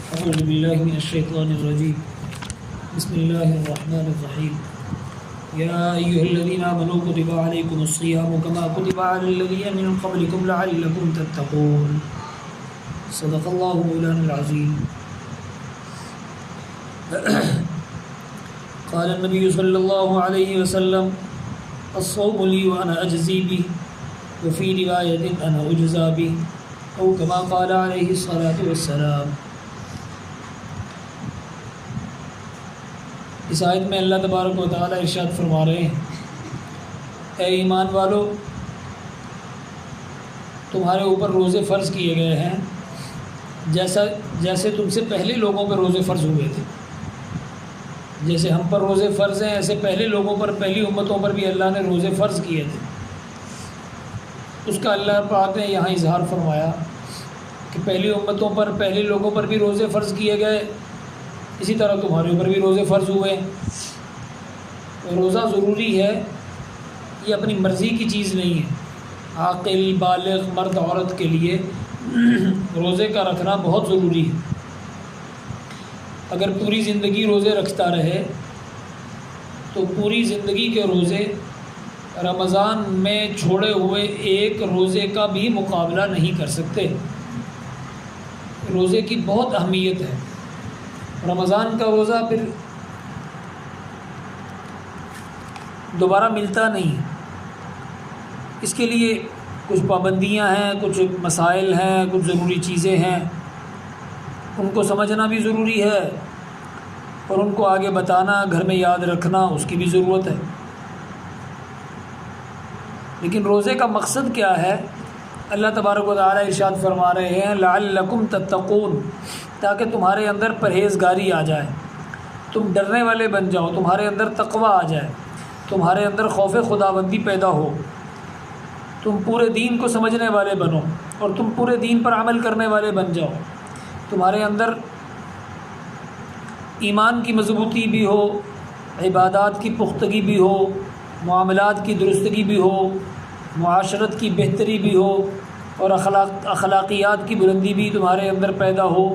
اعوذ باللہ من الشیطان الرجیم بسم اللہ الرحمن الرحیم یا ایہا الذین آمنوا کتب علیکم الصیام کما کتب علی الذین من قبلکم لعلکم تتقون صدق اللہ مولانا العظیم۔ قال النبی صلی اللہ علیہ وسلم الصوم لی وانا اجزی بہ وفی روایت انا اجزا بہ او کما قال علیہ الصلاۃ والسلام۔ اس آیت میں اللہ تبارک و تعالیٰ ارشاد فرما رہے ہیں، اے ایمان والو، تمہارے اوپر روزے فرض کیے گئے ہیں جیسے تم سے پہلے لوگوں پر روزے فرض ہوئے تھے۔ جیسے ہم پر روزے فرض ہیں ایسے پہلے لوگوں پر، پہلی امتوں پر بھی اللہ نے روزے فرض کیے تھے۔ اس کا اللہ پاک نے یہاں اظہار فرمایا کہ پہلی امتوں پر، پہلے لوگوں پر بھی روزے فرض کیے گئے، اسی طرح تمہارے اوپر بھی روزے فرض ہوئے۔ روزہ ضروری ہے، یہ اپنی مرضی کی چیز نہیں ہے۔ عاقل بالغ مرد عورت کے لیے روزے کا رکھنا بہت ضروری ہے۔ اگر پوری زندگی روزے رکھتا رہے تو پوری زندگی کے روزے رمضان میں چھوڑے ہوئے ایک روزے کا بھی مقابلہ نہیں کر سکتے۔ روزے کی بہت اہمیت ہے۔ رمضان کا روزہ پھر دوبارہ ملتا نہیں۔ اس کے لیے کچھ پابندیاں ہیں، کچھ مسائل ہیں، کچھ ضروری چیزیں ہیں، ان کو سمجھنا بھی ضروری ہے اور ان کو آگے بتانا، گھر میں یاد رکھنا، اس کی بھی ضرورت ہے۔ لیکن روزے کا مقصد کیا ہے؟ اللہ تبارک و تعالیٰ ارشاد فرما رہے ہیں لعلکم تتقون، تاکہ تمہارے اندر پرہیزگاری آ جائے، تم ڈرنے والے بن جاؤ، تمہارے اندر تقوی آ جائے، تمہارے اندر خوف خداوندی پیدا ہو، تم پورے دین کو سمجھنے والے بنو اور تم پورے دین پر عمل کرنے والے بن جاؤ، تمہارے اندر ایمان کی مضبوطی بھی ہو، عبادات کی پختگی بھی ہو، معاملات کی درستگی بھی ہو، معاشرت کی بہتری بھی ہو اور اخلاقیات کی بلندی بھی تمہارے اندر پیدا ہو۔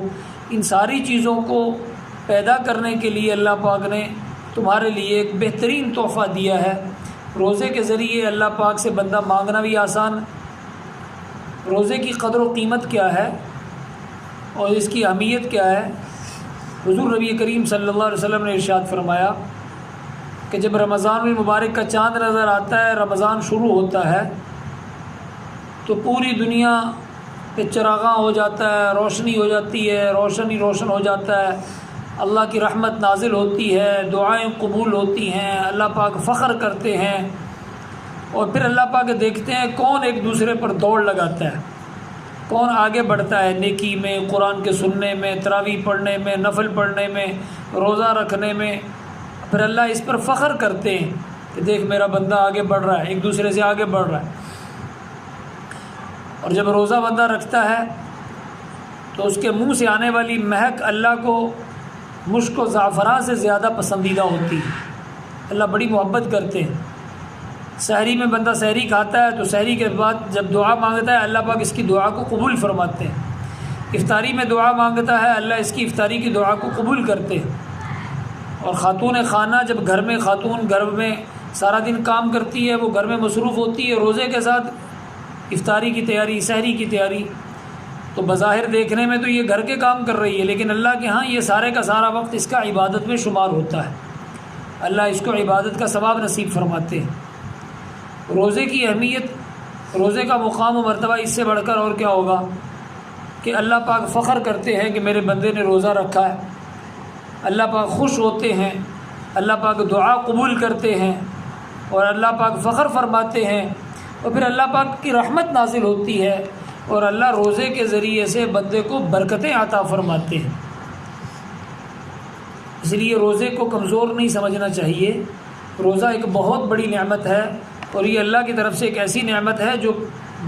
ان ساری چیزوں کو پیدا کرنے کے لیے اللہ پاک نے تمہارے لیے ایک بہترین تحفہ دیا ہے۔ روزے کے ذریعے اللہ پاک سے بندہ مانگنا بھی آسان۔ روزے کی قدر و قیمت کیا ہے اور اس کی اہمیت کیا ہے؟ حضور نبی کریم صلی اللہ علیہ وسلم نے ارشاد فرمایا کہ جب رمضان المبارک کا چاند نظر آتا ہے، رمضان شروع ہوتا ہے، تو پوری دنیا پہ چراغاں ہو جاتا ہے، روشنی ہو جاتی ہے، روشن ہو جاتا ہے، اللہ کی رحمت نازل ہوتی ہے، دعائیں قبول ہوتی ہیں، اللہ پاک فخر کرتے ہیں، اور پھر اللہ پاک دیکھتے ہیں کون ایک دوسرے پر دوڑ لگاتا ہے، کون آگے بڑھتا ہے نیکی میں، قرآن کے سننے میں، تراویح پڑھنے میں، نفل پڑھنے میں، روزہ رکھنے میں۔ پھر اللہ اس پر فخر کرتے ہیں کہ دیکھ میرا بندہ آگے بڑھ رہا ہے، ایک دوسرے سے آگے بڑھ رہا ہے۔ اور جب روزہ بندہ رکھتا ہے تو اس کے منہ سے آنے والی مہک اللہ کو مشک و زعفران سے زیادہ پسندیدہ ہوتی ہے۔ اللہ بڑی محبت کرتے ہیں۔ سحری میں بندہ سحری کھاتا ہے تو سحری کے بعد جب دعا مانگتا ہے اللہ پاک اس کی دعا کو قبول فرماتے ہیں۔ افطاری میں دعا مانگتا ہے اللہ اس کی افطاری کی دعا کو قبول کرتے ہیں۔ اور خاتون خانہ جب خاتون گھر میں سارا دن کام کرتی ہے، وہ گھر میں مصروف ہوتی ہے روزے کے ساتھ، افطاری کی تیاری، سحری کی تیاری، تو بظاہر دیکھنے میں تو یہ گھر کے کام کر رہی ہے، لیکن اللہ کے ہاں یہ سارے کا سارا وقت اس کا عبادت میں شمار ہوتا ہے۔ اللہ اس کو عبادت کا ثواب نصیب فرماتے ہیں۔ روزے کی اہمیت، روزے کا مقام و مرتبہ اس سے بڑھ کر اور کیا ہوگا کہ اللہ پاک فخر کرتے ہیں کہ میرے بندے نے روزہ رکھا ہے۔ اللہ پاک خوش ہوتے ہیں، اللہ پاک دعا قبول کرتے ہیں اور اللہ پاک فخر فرماتے ہیں، اور پھر اللہ پاک کی رحمت نازل ہوتی ہے اور اللہ روزے کے ذریعے سے بندے کو برکتیں عطا فرماتے ہیں۔ اس لیے روزے کو کمزور نہیں سمجھنا چاہیے۔ روزہ ایک بہت بڑی نعمت ہے اور یہ اللہ کی طرف سے ایک ایسی نعمت ہے جو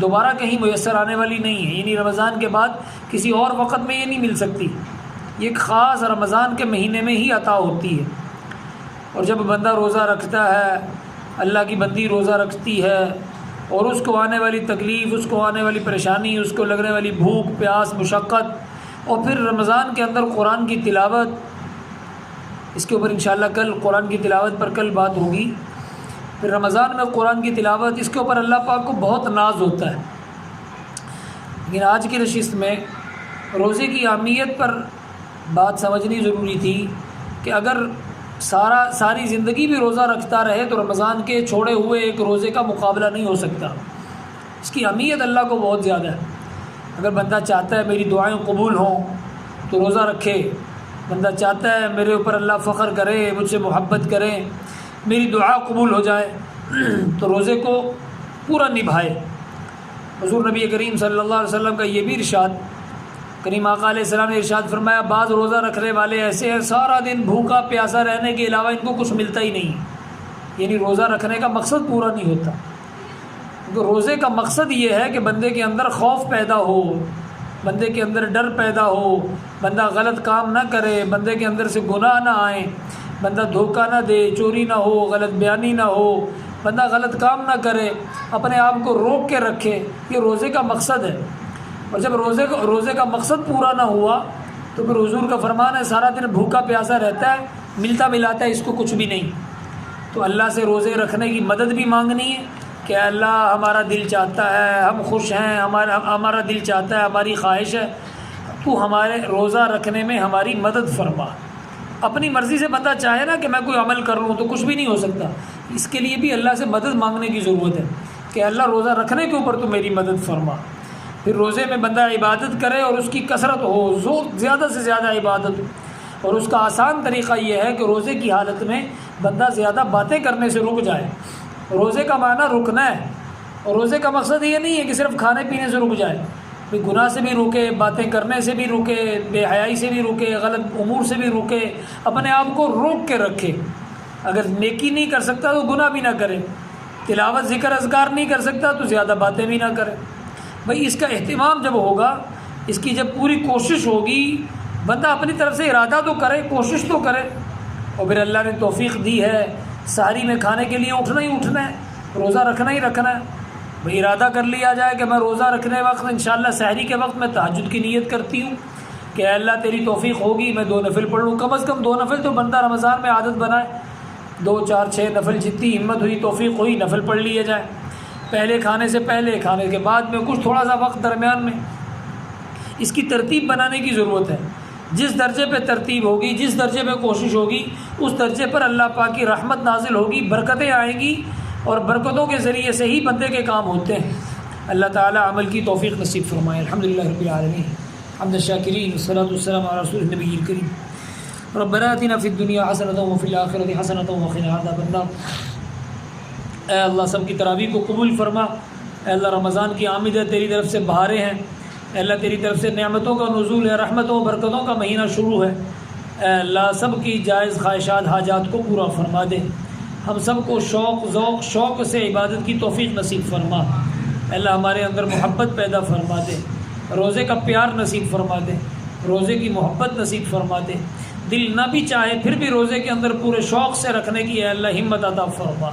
دوبارہ کہیں میسر آنے والی نہیں ہے، یعنی رمضان کے بعد کسی اور وقت میں یہ نہیں مل سکتی، یہ ایک خاص رمضان کے مہینے میں ہی عطا ہوتی ہے۔ اور جب بندہ روزہ رکھتا ہے، اللہ کی بندی روزہ رکھتی ہے اور اس کو آنے والی تکلیف، اس کو آنے والی پریشانی، اس کو لگنے والی بھوک پیاس مشقت اور پھر رمضان کے اندر قرآن کی تلاوت، اس کے اوپر انشاءاللہ کل قرآن کی تلاوت پر کل بات ہوگی۔ پھر رمضان میں قرآن کی تلاوت، اس کے اوپر اللہ پاک کو بہت ناز ہوتا ہے۔ لیکن آج کی نشست میں روزے کی اہمیت پر بات سمجھنی ضروری تھی کہ اگر ساری زندگی بھی روزہ رکھتا رہے تو رمضان کے چھوڑے ہوئے ایک روزے کا مقابلہ نہیں ہو سکتا۔ اس کی اہمیت اللہ کو بہت زیادہ ہے۔ اگر بندہ چاہتا ہے میری دعائیں قبول ہوں تو روزہ رکھے، بندہ چاہتا ہے میرے اوپر اللہ فخر کرے، مجھ سے محبت کرے، میری دعا قبول ہو جائے تو روزے کو پورا نبھائے۔ حضور نبی کریم صلی اللہ علیہ وسلم کا یہ بھی ارشاد، کریم آقا علیہ السلام نے ارشاد فرمایا، بعض روزہ رکھنے والے ایسے ہیں سارا دن بھوکا پیاسا رہنے کے علاوہ ان کو کچھ ملتا ہی نہیں، یعنی روزہ رکھنے کا مقصد پورا نہیں ہوتا۔ تو روزے کا مقصد یہ ہے کہ بندے کے اندر خوف پیدا ہو، بندے کے اندر ڈر پیدا ہو، بندہ غلط کام نہ کرے، بندے کے اندر سے گناہ نہ آئیں، بندہ دھوکہ نہ دے، چوری نہ ہو، غلط بیانی نہ ہو، بندہ غلط کام نہ کرے، اپنے آپ کو روک کے رکھے۔ یہ روزے کا مقصد ہے۔ اور جب روزے کا مقصد پورا نہ ہوا تو پھر حضور کا فرمان ہے سارا دن بھوکا پیاسا رہتا ہے، ملتا ملاتا ہے اس کو کچھ بھی نہیں۔ تو اللہ سے روزے رکھنے کی مدد بھی مانگنی ہے کہ اللہ ہمارا دل چاہتا ہے، ہم خوش ہیں، ہمارا دل چاہتا ہے، ہماری خواہش ہے، تو ہمارے روزہ رکھنے میں ہماری مدد فرما۔ اپنی مرضی سے بندہ چاہے نا کہ میں کوئی عمل کر لوں تو کچھ بھی نہیں ہو سکتا، اس کے لیے بھی اللہ سے مدد مانگنے کی ضرورت ہے کہ اللہ روزہ رکھنے کے اوپر تو میری مدد فرما۔ پھر روزے میں بندہ عبادت کرے اور اس کی کثرت ہو، زیادہ سے زیادہ عبادت ہو۔ اور اس کا آسان طریقہ یہ ہے کہ روزے کی حالت میں بندہ زیادہ باتیں کرنے سے رک جائے۔ روزے کا معنی رکنا ہے، اور روزے کا مقصد یہ نہیں ہے کہ صرف کھانے پینے سے رک جائے، کوئی گناہ سے بھی رکے، باتیں کرنے سے بھی رکے، بے حیائی سے بھی رکے، غلط امور سے بھی رکے، اپنے آپ کو روک کے رکھے۔ اگر نیکی نہیں کر سکتا تو گناہ بھی نہ کرے، تلاوت ذکر اذکار نہیں کر سکتا تو زیادہ باتیں بھی نہ کرے۔ بھئی اس کا اہتمام جب ہوگا، اس کی جب پوری کوشش ہوگی، بندہ اپنی طرف سے ارادہ تو کرے، کوشش تو کرے، اور پھر اللہ نے توفیق دی ہے سحری میں کھانے کے لیے اٹھنا ہی اٹھنا ہے، روزہ رکھنا ہی رکھنا ہے۔ بھئی ارادہ کر لیا جائے کہ میں روزہ رکھنے وقت انشاءاللہ سحری کے وقت میں تہجد کی نیت کرتی ہوں کہ اللہ تیری توفیق ہوگی میں 2 نفل پڑھ لوں، کم از کم 2 نفل تو بندہ رمضان میں عادت بنائے، 2 4 6 نفل، جتنی ہمت ہوئی توفیق ہوئی نفل پڑھ لیے جائے، پہلے کھانے سے پہلے، کھانے کے بعد میں، کچھ تھوڑا سا وقت درمیان میں۔ اس کی ترتیب بنانے کی ضرورت ہے۔ جس درجے پہ ترتیب ہوگی، جس درجے پہ کوشش ہوگی، اس درجے پر اللہ پاک کی رحمت نازل ہوگی، برکتیں آئیں گی، اور برکتوں کے ذریعے سے ہی بندے کے کام ہوتے ہیں۔ اللہ تعالی عمل کی توفیق نصیب فرمائے۔ الحمدللہ رب العالمین، حمد الشاکرین، والصلاۃ والسلام علی رسول النبی الکریم۔ ربنا آتنا فی الدنیا حسنۃ وفی الآخرۃ حسنۃ وقنا عذاب النار۔ اے اللہ سب کی تراویح کو قبول فرما۔ اے اللہ رمضان کی آمد ہے، تیری طرف سے بہاریں ہیں، اے اللہ تیری طرف سے نعمتوں کا نزول ہے، رحمتوں و برکتوں کا مہینہ شروع ہے۔ اے اللہ سب کی جائز خواہشات حاجات کو پورا فرما دے، ہم سب کو شوق سے عبادت کی توفیق نصیب فرما۔ اے اللہ ہمارے اندر محبت پیدا فرما دے، روزے کا پیار نصیب فرما دے، روزے کی محبت نصیب فرما دے، دل نہ بھی چاہے پھر بھی روزے کے اندر پورے شوق سے رکھنے کی اے اللہ ہمت عطا فرما۔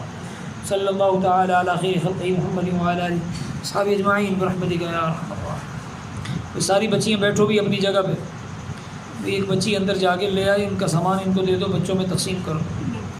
صلی اللہ تعالی علی خیر خلقہ محمد وعلی آلہ اصحابہ اجمعین برحمتک یا ارحم الراحمین۔ ساری بچیاں بیٹھو بھی اپنی جگہ پہ، ایک بچی اندر جا کے لے آئی، ان کا سامان ان کو دے دو، بچوں میں تقسیم کرو۔